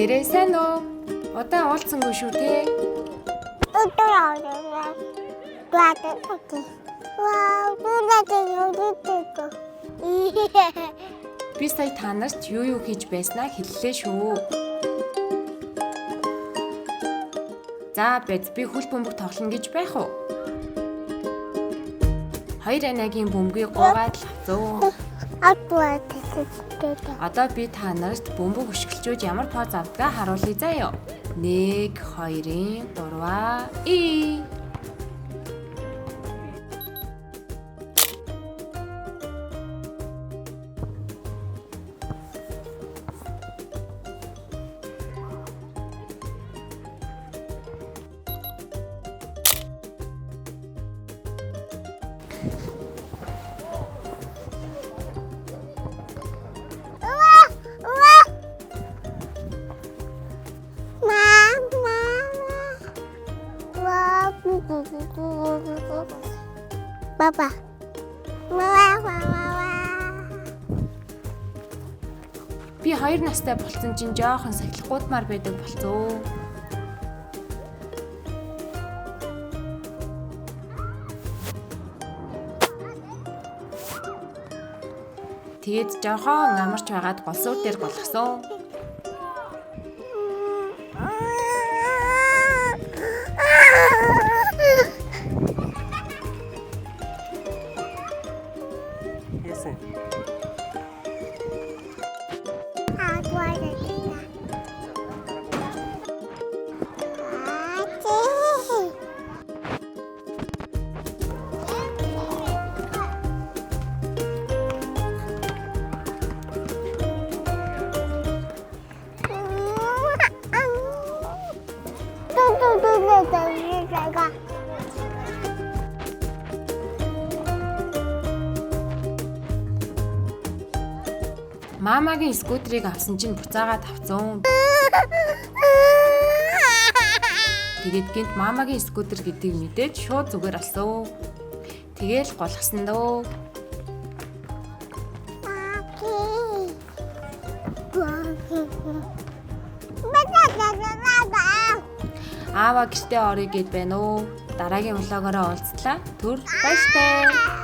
Гэрээ сайн уу? Удаан уулзсангүй шүү те. Би сая та нарт юу хийж байснаа хэллээ шүү. За бэд би хөл бөмбөг тоглоно гэж байх уу? Хоёр анагийн бөмбөгийг гуугаад л авцгаа. Одоо би та нарт бөмбөг хөшгөлчүүд ямар поз авдгаа харуулъя заяа. 1 2 3 Papa. Би 2 настай болсон чинь жоохон сахилгуудмаар байдаг болцоо. Тэгэд жоохон амарч байгаад голсуур дээр болгосон. Маамагийн скутерийг авсан чинь буцаагаад авцсан. Тэгээд гинт маамагийн скутер гэдгийг мэдээд шууд зүгээр алсан. Тэгээл голгосон дөө. Аава гэртээ орё гэд байна уу? Дараагийн влогоороо уулзлаа. Түр баяртай.